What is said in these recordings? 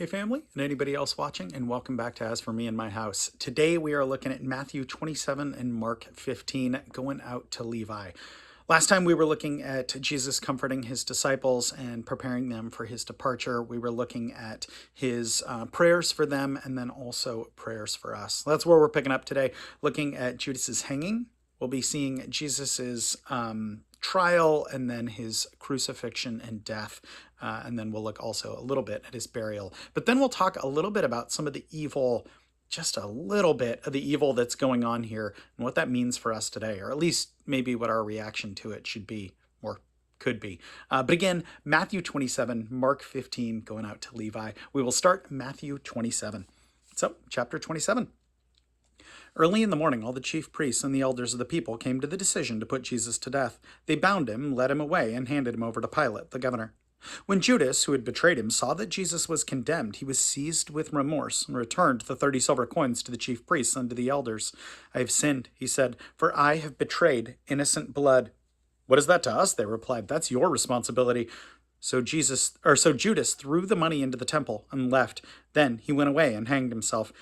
Hey family, and anybody else watching, and welcome back to As For Me and My House. Today we are looking at Matthew 27 and Mark 15, going out to Levi. Last time we were looking at Jesus comforting his disciples and preparing them for his departure. We were looking at his prayers for them and then also prayers for us. That's where we're picking up today, looking at Judas's hanging. We'll be seeing Jesus's trial and then his crucifixion and death. And then we'll look also a little bit at his burial. But then we'll talk a little bit about some of the evil, just a little bit of the evil that's going on here and what that means for us today, or at least maybe what our reaction to it should be or could be. But again, Matthew 27, Mark 15, going out to Levi. We will start Matthew 27. So, chapter 27. Early in the morning, all the chief priests and the elders of the people came to the decision to put Jesus to death. They bound him, led him away, and handed him over to Pilate, the governor. When Judas, who had betrayed him, saw that Jesus was condemned, he was seized with remorse and returned the 30 silver coins to the chief priests and to the elders. "I have sinned," he said, "for I have betrayed innocent blood." "What is that to us?" they replied. "That's your responsibility." So Judas threw the money into the temple and left. Then he went away and hanged himself.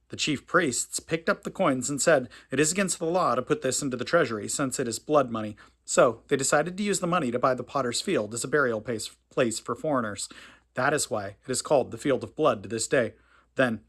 The chief priests picked up the coins and said, "It is against the law to put this into the treasury, since it is blood money." So they decided to use the money to buy the potter's field as a burial place for foreigners. That is why it is called the field of blood to this day. Then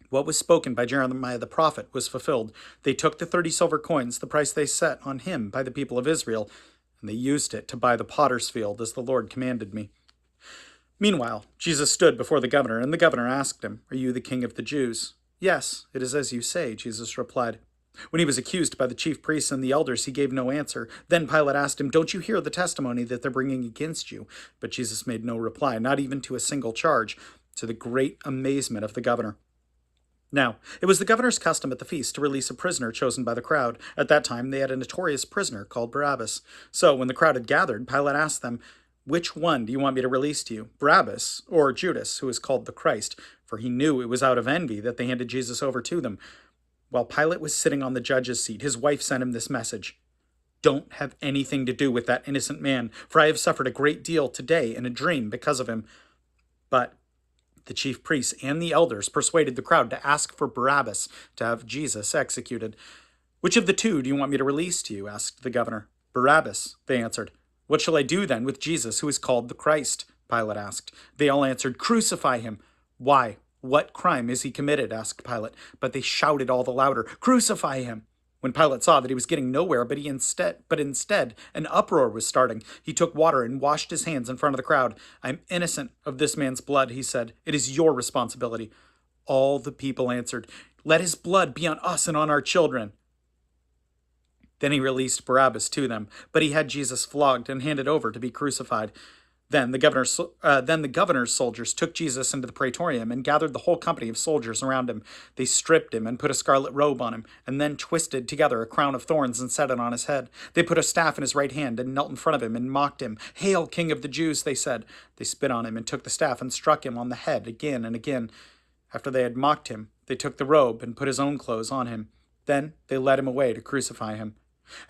what was spoken by Jeremiah the prophet was fulfilled. They took the 30 silver coins, the price they set on him by the people of Israel, and they used it to buy the potter's field as the Lord commanded me. Meanwhile, Jesus stood before the governor, and the governor asked him, "Are you the king of the Jews?" "Yes, it is as you say," Jesus replied. When he was accused by the chief priests and the elders, he gave no answer. Then Pilate asked him, "Don't you hear the testimony that they're bringing against you?" But Jesus made no reply, not even to a single charge, to the great amazement of the governor. Now, it was the governor's custom at the feast to release a prisoner chosen by the crowd. At that time, they had a notorious prisoner called Barabbas. So when the crowd had gathered, Pilate asked them, "Which one do you want me to release to you, Barabbas or Judas, who is called the Christ?" For he knew it was out of envy that they handed Jesus over to them. While Pilate was sitting on the judge's seat, his wife sent him this message: "Don't have anything to do with that innocent man, for I have suffered a great deal today in a dream because of him." But the chief priests and the elders persuaded the crowd to ask for Barabbas to have Jesus executed. "Which of the two do you want me to release to you?" asked the governor. "Barabbas," they answered. "What shall I do then with Jesus, who is called the Christ?" Pilate asked. They all answered, "Crucify him." "Why? What crime has he committed?" asked Pilate. But they shouted all the louder, "Crucify him!" When Pilate saw that he was getting nowhere, but instead an uproar was starting, he took water and washed his hands in front of the crowd. "I am innocent of this man's blood," he said. "It is your responsibility." All the people answered, "Let his blood be on us and on our children." Then he released Barabbas to them, but he had Jesus flogged and handed over to be crucified. Then the governor's soldiers took Jesus into the praetorium and gathered the whole company of soldiers around him. They stripped him and put a scarlet robe on him, and then twisted together a crown of thorns and set it on his head. They put a staff in his right hand and knelt in front of him and mocked him. "Hail, King of the Jews," they said. They spit on him and took the staff and struck him on the head again and again. After they had mocked him, they took the robe and put his own clothes on him. Then they led him away to crucify him.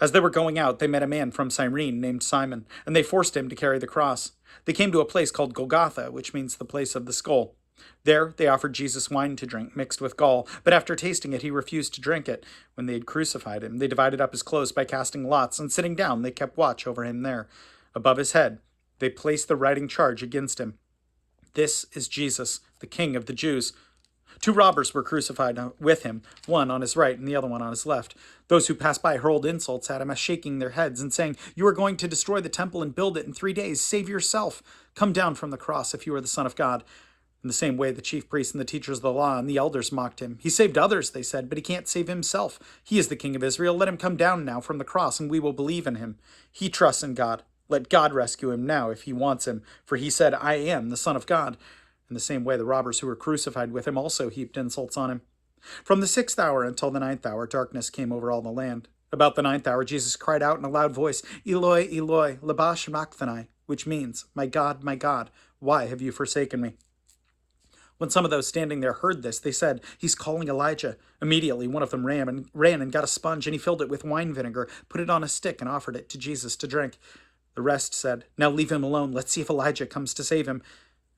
As they were going out, they met a man from Cyrene named Simon, and they forced him to carry the cross. They came to a place called Golgotha, which means the place of the skull. There they offered Jesus wine to drink, mixed with gall, but after tasting it, he refused to drink it. When they had crucified him, they divided up his clothes by casting lots, and sitting down, they kept watch over him there. Above his head, they placed the writing charge against him: "This is Jesus, the King of the Jews." 2 robbers were crucified with him, one on his right and the other one on his left. Those who passed by hurled insults at him, shaking their heads and saying, "You are going to destroy the temple and build it in 3 days. Save yourself. Come down from the cross if you are the Son of God." In the same way, the chief priests and the teachers of the law and the elders mocked him. "He saved others," they said, "but he can't save himself. He is the King of Israel. Let him come down now from the cross, and we will believe in him. He trusts in God. Let God rescue him now if he wants him, for he said, 'I am the Son of God.'" In the same way, the robbers who were crucified with him also heaped insults on him. From the 6th hour until the 9th hour, darkness came over all the land. About the 9th hour, Jesus cried out in a loud voice, "Eloi, Eloi, lama sabachthani," which means, my God, why have you forsaken me?" When some of those standing there heard this, they said, "He's calling Elijah." Immediately, one of them ran and got a sponge, and he filled it with wine vinegar, put it on a stick, and offered it to Jesus to drink. The rest said, "Now leave him alone. Let's see if Elijah comes to save him."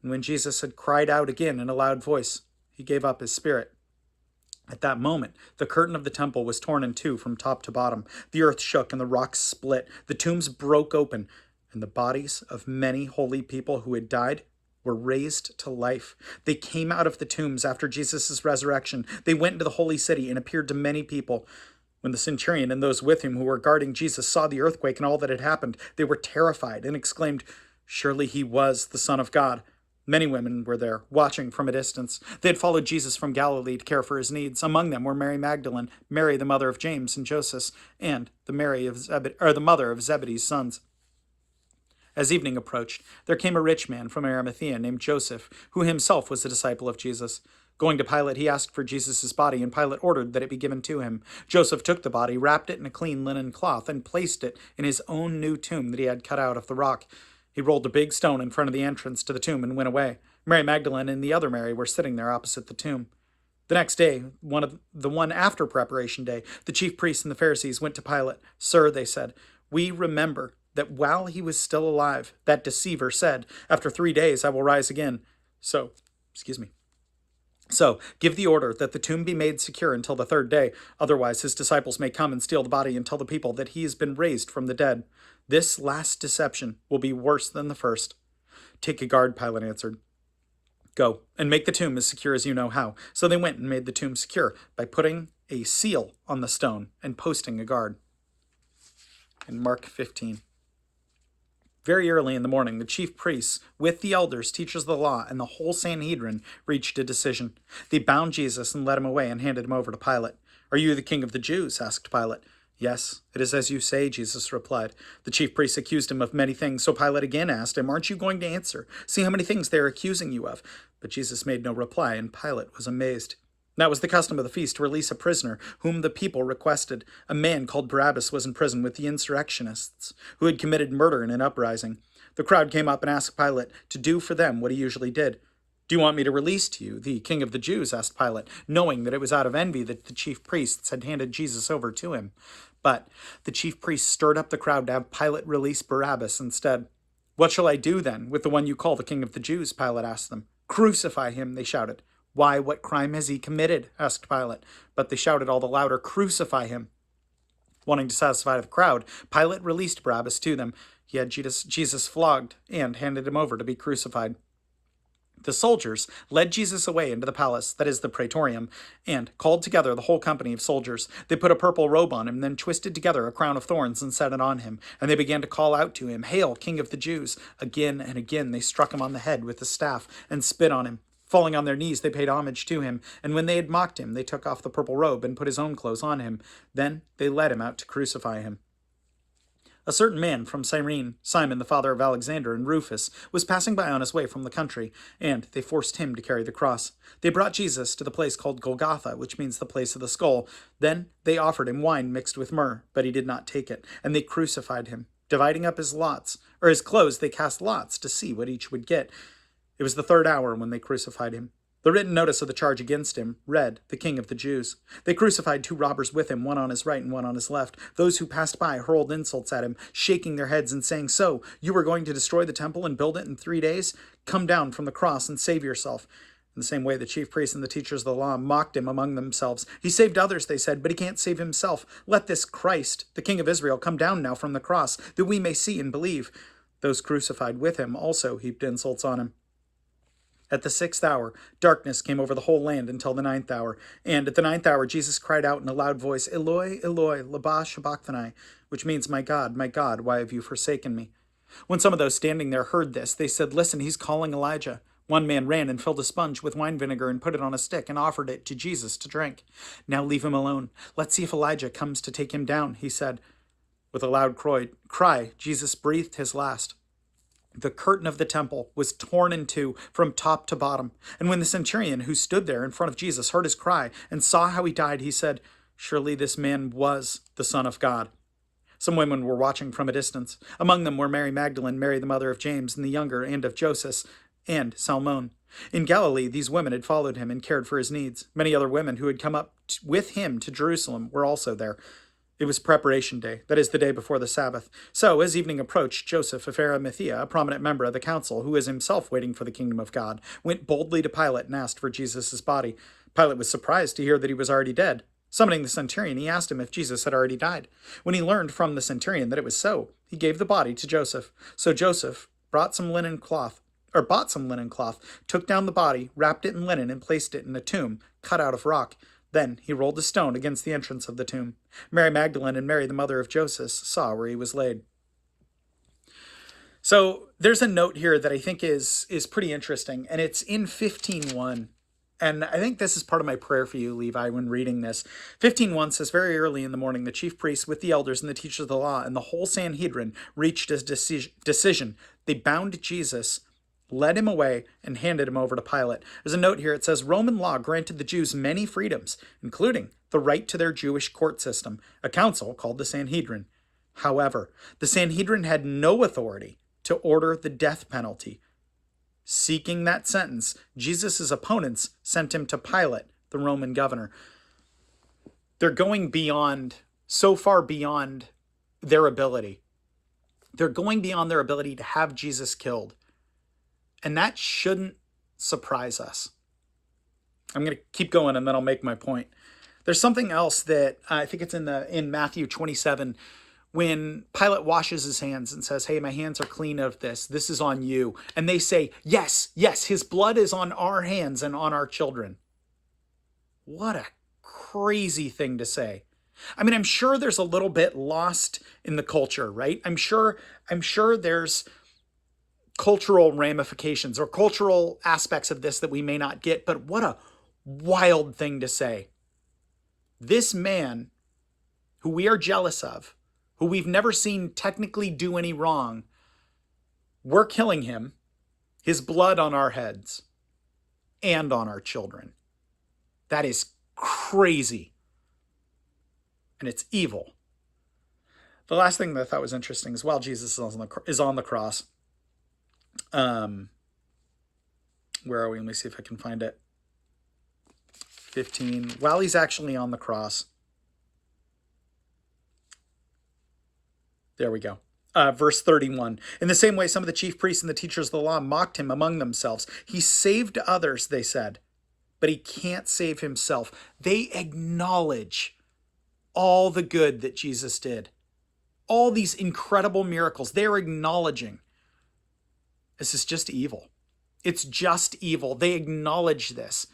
And when Jesus had cried out again in a loud voice, he gave up his spirit. At that moment, the curtain of the temple was torn in two from top to bottom. The earth shook and the rocks split. The tombs broke open, and the bodies of many holy people who had died were raised to life. They came out of the tombs after Jesus' resurrection. They went into the holy city and appeared to many people. When the centurion and those with him who were guarding Jesus saw the earthquake and all that had happened, they were terrified and exclaimed, "Surely he was the Son of God." Many women were there, watching from a distance. They had followed Jesus from Galilee to care for his needs. Among them were Mary Magdalene, Mary the mother of James and Joseph, and the mother of Zebedee's sons. As evening approached, there came a rich man from Arimathea named Joseph, who himself was a disciple of Jesus. Going to Pilate, he asked for Jesus' body, and Pilate ordered that it be given to him. Joseph took the body, wrapped it in a clean linen cloth, and placed it in his own new tomb that he had cut out of the rock. He rolled a big stone in front of the entrance to the tomb and went away. Mary Magdalene and the other Mary were sitting there opposite the tomb. The next day, the one after preparation day, the chief priests and the Pharisees went to Pilate. "Sir," they said, "we remember that while he was still alive, that deceiver said, 'After 3 days I will rise again.' So, give the order that the tomb be made secure until the third day. Otherwise, his disciples may come and steal the body and tell the people that he has been raised from the dead. This last deception will be worse than the first." "Take a guard," Pilate answered. "Go and make the tomb as secure as you know how." So they went and made the tomb secure by putting a seal on the stone and posting a guard. In Mark 15. Very early in the morning, the chief priests, with the elders, teachers of the law, and the whole Sanhedrin, reached a decision. They bound Jesus and led him away and handed him over to Pilate. "Are you the king of the Jews?" asked Pilate. "Yes, it is as you say," Jesus replied. The chief priests accused him of many things, so Pilate again asked him, "Aren't you going to answer? See how many things they are accusing you of." But Jesus made no reply, and Pilate was amazed. Now it was the custom of the feast to release a prisoner whom the people requested. A man called Barabbas was in prison with the insurrectionists who had committed murder in an uprising. The crowd came up and asked Pilate to do for them what he usually did. "Do you want me to release to you the king of the Jews?" asked Pilate, knowing that it was out of envy that the chief priests had handed Jesus over to him. But the chief priests stirred up the crowd to have Pilate release Barabbas instead. "What shall I do then with the one you call the king of the Jews?" Pilate asked them. "Crucify him," they shouted. "Why, what crime has he committed?" asked Pilate. But they shouted all the louder, "Crucify him." Wanting to satisfy the crowd, Pilate released Barabbas to them. He had Jesus flogged and handed him over to be crucified. The soldiers led Jesus away into the palace, that is the praetorium, and called together the whole company of soldiers. They put a purple robe on him, then twisted together a crown of thorns and set it on him. And they began to call out to him, "Hail, King of the Jews!" Again and again they struck him on the head with the staff and spit on him. Falling on their knees, they paid homage to him, and when they had mocked him, they took off the purple robe and put his own clothes on him. Then they led him out to crucify him. A certain man from Cyrene, Simon the father of Alexander and Rufus, was passing by on his way from the country, and they forced him to carry the cross. They brought Jesus to the place called Golgotha, which means the place of the skull. Then they offered him wine mixed with myrrh, but he did not take it, and they crucified him. Dividing up his clothes, they cast lots to see what each would get. It was the third hour when they crucified him. The written notice of the charge against him read, "The King of the Jews." They crucified 2 robbers with him, one on his right and one on his left. Those who passed by hurled insults at him, shaking their heads and saying, "So, you are going to destroy the temple and build it in 3 days? Come down from the cross and save yourself." In the same way, the chief priests and the teachers of the law mocked him among themselves. "He saved others," they said, "but he can't save himself. Let this Christ, the King of Israel, come down now from the cross, that we may see and believe." Those crucified with him also heaped insults on him. At the 6th hour, darkness came over the whole land until the 9th hour. And at the 9th hour, Jesus cried out in a loud voice, "Eloi, Eloi, lama sabachthani," which means, my God, why have you forsaken me?" When some of those standing there heard this, they said, "Listen, he's calling Elijah." One man ran and filled a sponge with wine vinegar and put it on a stick and offered it to Jesus to drink. "Now leave him alone. Let's see if Elijah comes to take him down," he said. With a loud cry, Jesus breathed his last. The curtain of the temple was torn in two from top to bottom. And when the centurion who stood there in front of Jesus heard his cry and saw how he died, he said, "Surely this man was the Son of God." Some women were watching from a distance. Among them were Mary Magdalene, Mary the mother of James and the younger, and of Joseph, and Salmon. In Galilee, these women had followed him and cared for his needs. Many other women who had come up with him to Jerusalem were also there. It was preparation day, that is, the day before the Sabbath. So, as evening approached, Joseph of Arimathea, a prominent member of the council, who was himself waiting for the kingdom of God, went boldly to Pilate and asked for Jesus' body. Pilate was surprised to hear that he was already dead. Summoning the centurion, he asked him if Jesus had already died. When he learned from the centurion that it was so, he gave the body to Joseph. So Joseph bought some linen cloth, took down the body, wrapped it in linen, and placed it in a tomb cut out of rock. Then he rolled a stone against the entrance of the tomb. Mary Magdalene and Mary, the mother of Joseph, saw where he was laid. So there's a note here that I think is pretty interesting, and it's in 15:1. And I think this is part of my prayer for you, Levi, when reading this. 15:1 says, very early in the morning, the chief priests with the elders and the teachers of the law and the whole Sanhedrin reached a decision. They bound Jesus, led him away, and handed him over to Pilate. There's a note here. It says, Roman law granted the Jews many freedoms, including the right to their Jewish court system, a council called the Sanhedrin. However, the Sanhedrin had no authority to order the death penalty. Seeking that sentence, Jesus' opponents sent him to Pilate, the Roman governor. They're going so far beyond their ability. They're going beyond their ability to have Jesus killed. And that shouldn't surprise us. I'm going to keep going and then I'll make my point. There's something else that I think it's in Matthew 27, when Pilate washes his hands and says, hey, my hands are clean of this. This is on you. And they say, yes, his blood is on our hands and on our children. What a crazy thing to say. I mean, I'm sure there's a little bit lost in the culture, right? I'm sure there's cultural ramifications or cultural aspects of this that we may not get, but what a wild thing to say. This man, who we are jealous of, who we've never seen technically do any wrong, we're killing him, his blood on our heads and on our children. That is crazy. And it's evil. The last thing that I thought was interesting is while Jesus is on the cross, where are we? Let me see if I can find it. 15. While he's actually on the cross, there we go. Verse 31. In the same way, some of the chief priests and the teachers of the law mocked him among themselves. He saved others, they said, but he can't save himself. They acknowledge all the good that Jesus did. All these incredible miracles. They're acknowledging this is just evil. It's just evil. They acknowledge this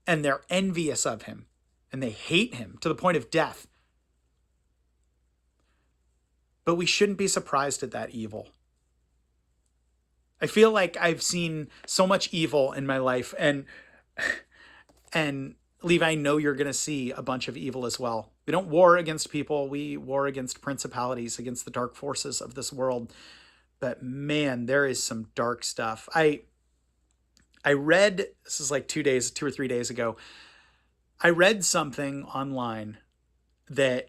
and they're envious of him and they hate him to the point of death. But we shouldn't be surprised at that evil. I feel like I've seen so much evil in my life, and Levi, I know you're going to see a bunch of evil as well. We don't war against people. We war against principalities, against the dark forces of this world. But man, there is some dark stuff. I read, this is like 2 or 3 days ago, I read something online that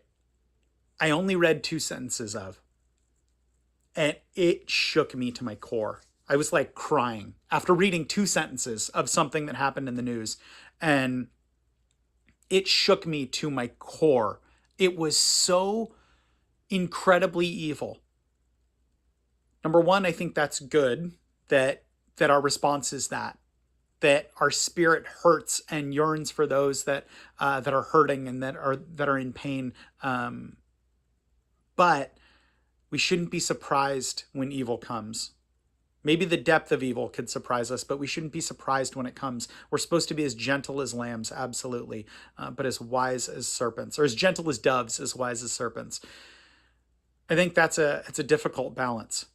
I only read 2 sentences of, and it shook me to my core. I was like crying after reading 2 sentences of something that happened in the news, and it shook me to my core. It was so incredibly evil. Number one, I think that's good that our response is that our spirit hurts and yearns for those that are hurting and that are in pain. But we shouldn't be surprised when evil comes. Maybe the depth of evil could surprise us, but we shouldn't be surprised when it comes. We're supposed to be as gentle as lambs, absolutely, but as wise as serpents, or as gentle as doves, as wise as serpents. I think it's a difficult balance.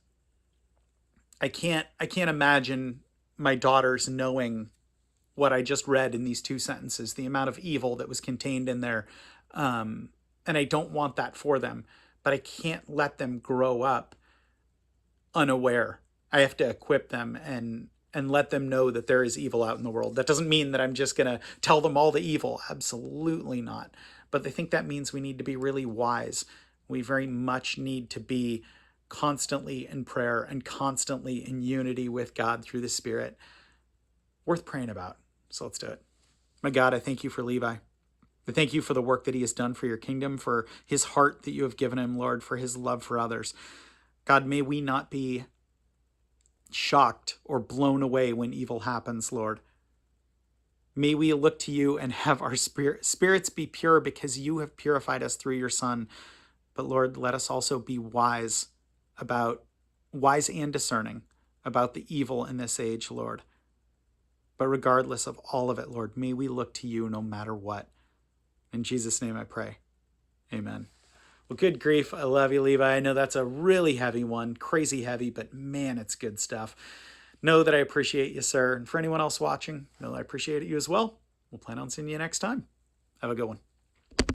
I can't imagine my daughters knowing what I just read in these 2 sentences, the amount of evil that was contained in there, and I don't want that for them. But I can't let them grow up unaware. I have to equip them and let them know that there is evil out in the world. That doesn't mean that I'm just going to tell them all the evil. Absolutely not. But I think that means we need to be really wise. We very much need to be constantly in prayer and constantly in unity with God through the Spirit. Worth praying about. So let's do it. My God, I thank you for Levi. I thank you for the work that he has done for your kingdom, for his heart that you have given him, Lord, for his love for others. God, may we not be shocked or blown away when evil happens, Lord. May we look to you and have our spirits be pure because you have purified us through your Son. But Lord, let us also be wise and discerning about the evil in this age, Lord. But regardless of all of it, Lord, may we look to you no matter what. In Jesus' name I pray. Amen. Well, good grief. I love you, Levi. I know that's a really heavy one, crazy heavy, but man, it's good stuff. Know that I appreciate you, sir. And for anyone else watching, know that I appreciate you as well. We'll plan on seeing you next time. Have a good one.